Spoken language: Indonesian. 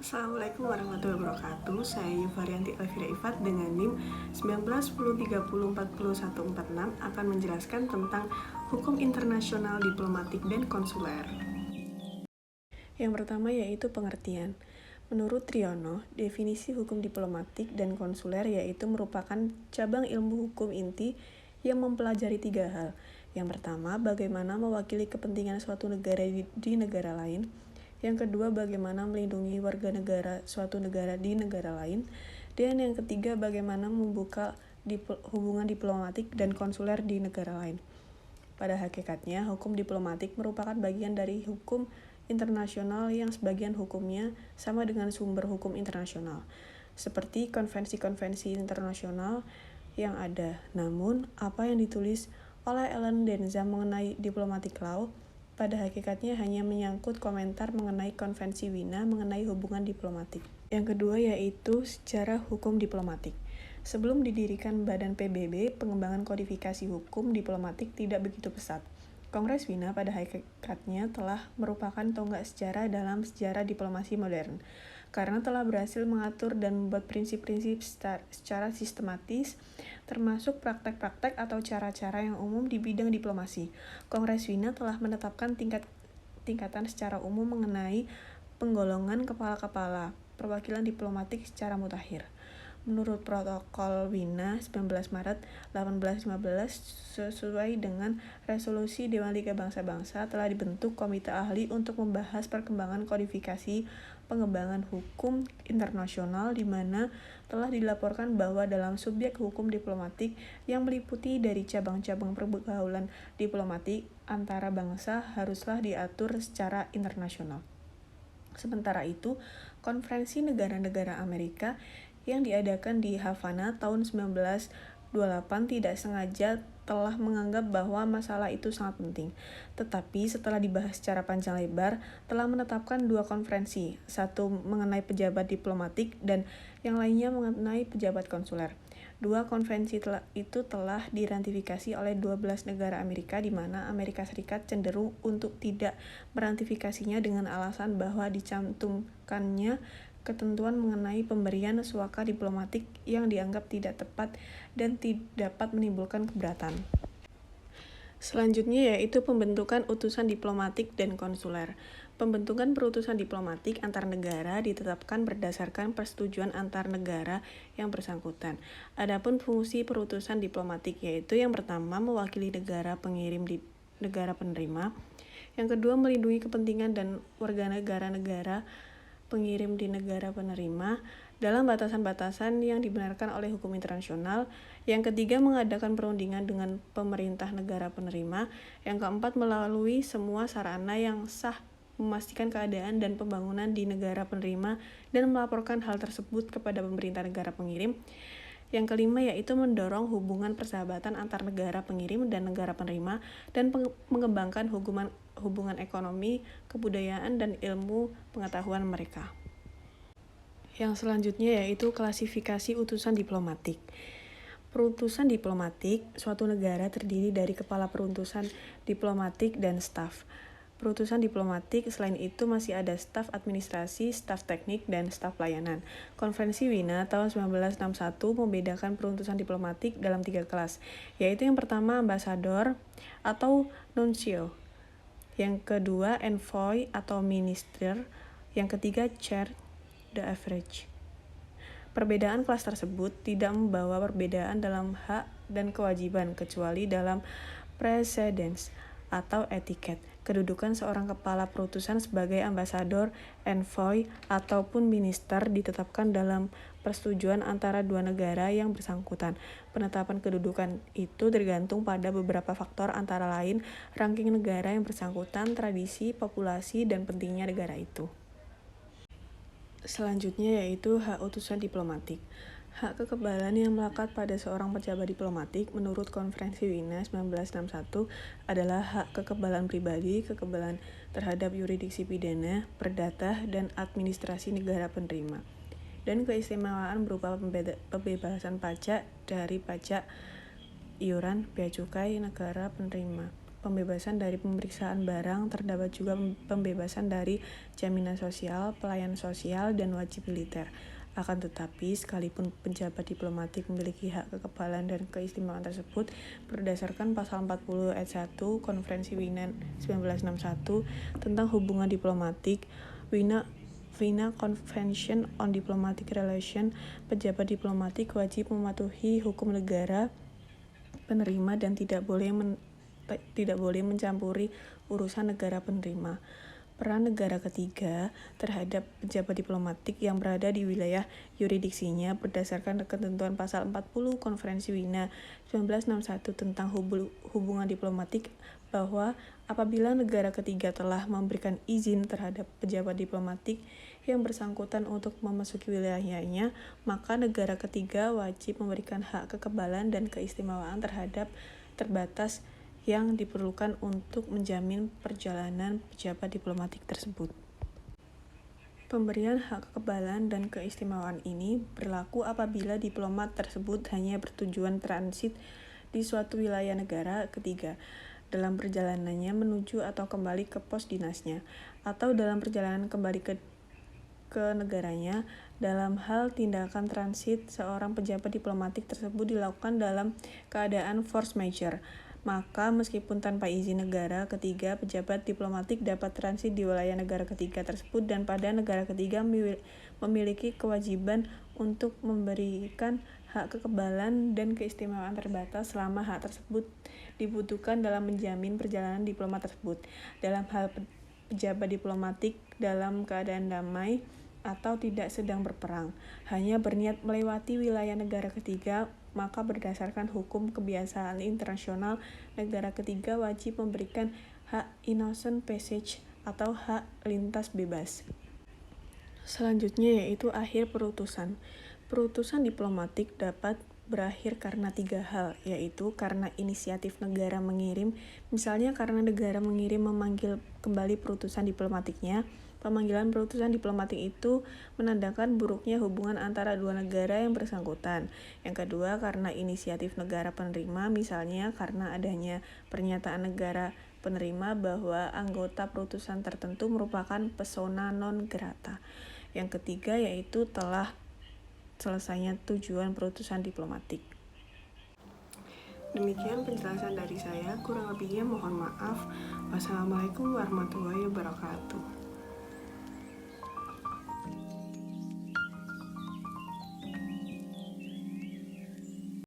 Assalamualaikum warahmatullahi wabarakatuh. Saya Yufarianti Elvira Ifat dengan NIM 191030404146 akan menjelaskan tentang hukum internasional, diplomatik, dan konsuler. Yang pertama yaitu pengertian. Menurut Triono, definisi hukum diplomatik dan konsuler yaitu merupakan cabang ilmu hukum inti yang mempelajari 3 hal. Yang pertama, bagaimana mewakili kepentingan suatu negara di negara lain. Yang kedua, bagaimana melindungi warga negara suatu negara di negara lain. Dan yang ketiga, bagaimana membuka hubungan diplomatik dan konsuler di negara lain. Pada hakikatnya, hukum diplomatik merupakan bagian dari hukum internasional yang sebagian hukumnya sama dengan sumber hukum internasional, seperti konvensi-konvensi internasional yang ada. Namun, apa yang ditulis oleh Ellen Denza mengenai diplomatic law pada hakikatnya hanya menyangkut komentar mengenai konvensi Wina mengenai hubungan diplomatik. Yang kedua yaitu sejarah hukum diplomatik. Sebelum didirikan Badan PBB, pengembangan kodifikasi hukum diplomatik tidak begitu pesat. Kongres Wina pada hakikatnya telah merupakan tonggak sejarah dalam sejarah diplomasi modern, karena telah berhasil mengatur dan membuat prinsip-prinsip secara sistematis, termasuk praktek-praktek atau cara-cara yang umum di bidang diplomasi. Kongres Wina telah menetapkan tingkatan secara umum mengenai penggolongan kepala-kepala perwakilan diplomatik secara mutakhir. Menurut Protokol Wina 19 Maret 1815 sesuai dengan resolusi Dewan Liga Bangsa-Bangsa telah dibentuk komite ahli untuk membahas perkembangan kodifikasi pengembangan hukum internasional di mana telah dilaporkan bahwa dalam subjek hukum diplomatik yang meliputi dari cabang-cabang pergaulan diplomatik antara bangsa haruslah diatur secara internasional. Sementara itu, Konferensi Negara-Negara Amerika yang diadakan di Havana tahun 1928 tidak sengaja telah menganggap bahwa masalah itu sangat penting. Tetapi setelah dibahas secara panjang lebar, telah menetapkan 2 konferensi, satu mengenai pejabat diplomatik dan yang lainnya mengenai pejabat konsuler. 2 konvensi itu telah diratifikasi oleh 12 negara Amerika di mana Amerika Serikat cenderung untuk tidak meratifikasinya dengan alasan bahwa dicantumkannya ketentuan mengenai pemberian suaka diplomatik yang dianggap tidak tepat dan tidak dapat menimbulkan keberatan. Selanjutnya yaitu pembentukan utusan diplomatik dan konsuler. Pembentukan perutusan diplomatik antar negara ditetapkan berdasarkan persetujuan antar negara yang bersangkutan. Adapun fungsi perutusan diplomatik yaitu yang pertama mewakili negara pengirim di negara penerima, yang kedua melindungi kepentingan dan warga negara-negara pengirim di negara penerima dalam batasan-batasan yang dibenarkan oleh hukum internasional. Yang ketiga, mengadakan perundingan dengan pemerintah negara penerima. Yang keempat, melalui semua sarana yang sah memastikan keadaan dan pembangunan di negara penerima dan melaporkan hal tersebut kepada pemerintah negara pengirim. Yang kelima yaitu mendorong hubungan persahabatan antar negara pengirim dan negara penerima dan mengembangkan hubungan ekonomi, kebudayaan, dan ilmu pengetahuan mereka. Yang selanjutnya yaitu klasifikasi utusan diplomatik. Perutusan diplomatik suatu negara terdiri dari kepala perutusan diplomatik dan staf. Perutusan diplomatik selain itu masih ada staf administrasi, staf teknik, dan staf pelayanan. Konferensi Wina tahun 1961 membedakan perutusan diplomatik dalam 3 kelas, yaitu yang pertama ambasador atau nuncio, yang kedua envoy atau minister, yang ketiga chair d'affaires. Perbedaan kelas tersebut tidak membawa perbedaan dalam hak dan kewajiban kecuali dalam precedence atau etiket. Kedudukan seorang kepala perutusan sebagai ambasador, envoy, ataupun minister ditetapkan dalam persetujuan antara 2 negara yang bersangkutan. Penetapan kedudukan itu tergantung pada beberapa faktor antara lain ranking negara yang bersangkutan, tradisi, populasi, dan pentingnya negara itu. Selanjutnya yaitu hak utusan diplomatik. Hak kekebalan yang melekat pada seorang pejabat diplomatik menurut Konferensi Wina 1961 adalah hak kekebalan pribadi, kekebalan terhadap yurisdiksi pidana, perdata, dan administrasi negara penerima, dan keistimewaan berupa pembebasan pajak dari pajak iuran bea cukai negara penerima, pembebasan dari pemeriksaan barang, terdapat juga pembebasan dari jaminan sosial, pelayanan sosial, dan wajib militer. Akan tetapi, sekalipun pejabat diplomatik memiliki hak kekebalan dan keistimewaan tersebut berdasarkan pasal 40 ayat 1 Konferensi Wina 1961 tentang hubungan diplomatik, Wina Convention on Diplomatic Relations, pejabat diplomatik wajib mematuhi hukum negara penerima dan tidak boleh mencampuri urusan negara penerima. Peran negara ketiga terhadap pejabat diplomatik yang berada di wilayah yuridiksinya berdasarkan ketentuan pasal 40 Konferensi Wina 1961 tentang hubungan diplomatik bahwa apabila negara ketiga telah memberikan izin terhadap pejabat diplomatik yang bersangkutan untuk memasuki wilayahnya, maka negara ketiga wajib memberikan hak kekebalan dan keistimewaan terbatas yang diperlukan untuk menjamin perjalanan pejabat diplomatik tersebut. Pemberian hak kekebalan dan keistimewaan ini berlaku apabila diplomat tersebut hanya bertujuan transit di suatu wilayah negara ketiga dalam perjalanannya menuju atau kembali ke pos dinasnya, atau dalam perjalanan kembali ke negaranya. Dalam hal tindakan transit, seorang pejabat diplomatik tersebut dilakukan dalam keadaan force majeure, maka meskipun tanpa izin negara ketiga, pejabat diplomatik dapat transit di wilayah negara ketiga tersebut dan pada negara ketiga memiliki kewajiban untuk memberikan hak kekebalan dan keistimewaan terbatas selama hak tersebut dibutuhkan dalam menjamin perjalanan diplomat tersebut. Dalam hal pejabat diplomatik dalam keadaan damai atau tidak sedang berperang, hanya berniat melewati wilayah negara ketiga, maka berdasarkan hukum kebiasaan internasional, negara ketiga wajib memberikan hak innocent passage atau hak lintas bebas. Selanjutnya yaitu akhir perutusan. Perutusan diplomatik dapat berakhir karena 3 hal, yaitu karena inisiatif negara mengirim, misalnya karena negara mengirim memanggil kembali perutusan diplomatiknya. Pemanggilan perutusan diplomatik itu menandakan buruknya hubungan antara dua negara yang bersangkutan. Yang kedua, karena inisiatif negara penerima, misalnya karena adanya pernyataan negara penerima bahwa anggota perutusan tertentu merupakan persona non grata. Yang ketiga, yaitu telah selesainya tujuan perutusan diplomatik. Demikian penjelasan dari saya, kurang lebihnya mohon maaf. Wassalamualaikum warahmatullahi wabarakatuh.